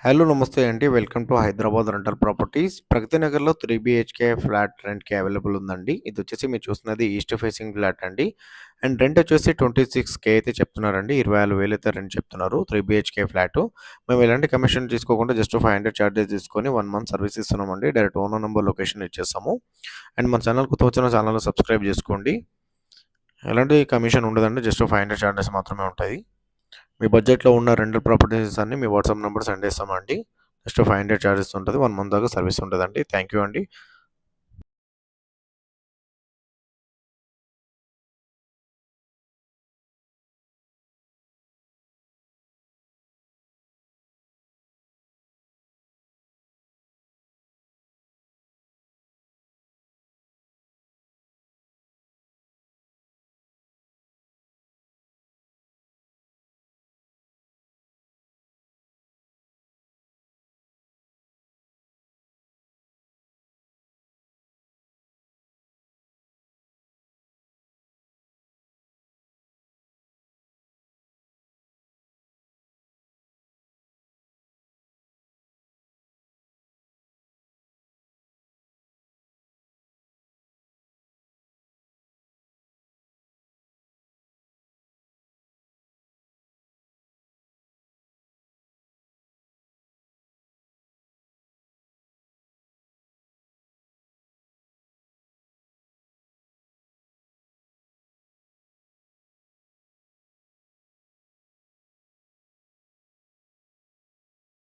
Hello నమస్తే అండి. Welcome to Hyderabad rental properties. ప్రగతి నగర్‌లో 3 బీహెచ్‌కే ఫ్లాట్ రెంట్‌కి అవైలబుల్ ఉందండి. ఇదొచ్చేసి మీరు చూస్తున్నది ఈస్ట్ ఫేసింగ్ ఫ్లాట్ అండి. అండ్ రెంట్ వచ్చేసి 26,000 అయితే చెప్తున్నారండి. 26,000 అయితే రెంట్ చెప్తున్నారు. 3 బీహెచ్‌కే ఫ్లాటు. మేము ఎలాంటి కమిషన్ తీసుకోకుండా జస్ట్ 500 చార్జెస్ తీసుకొని 1 మంత్ సర్వీస్ ఇస్తున్నామండి. డైరెక్ట్ ఓనర్ నంబర్ లొకేషన్ ఇచ్చేస్తాము. అండ్ మన ఛానల్ కొత్తగా వచ్చిన ఛానల్‌ని సబ్స్క్రైబ్ చేసుకోండి. ఎలాంటి కమిషన్ ఉండదండి. జస్ట్ 500 చార్జెస్ మాత్రమే ఉంటాయి. మీ బడ్జెట్‌లో ఉన్న రెంటల్ ప్రాపర్టీస్ అన్నీ మీ వాట్సాప్ నంబర్ సెండ్ చేస్తామండి. జస్ట్ 500 చార్జెస్ ఉంటది. 1 మంత్ దాకా సర్వీస్ ఉంటదండి. థాంక్ యూ అండి.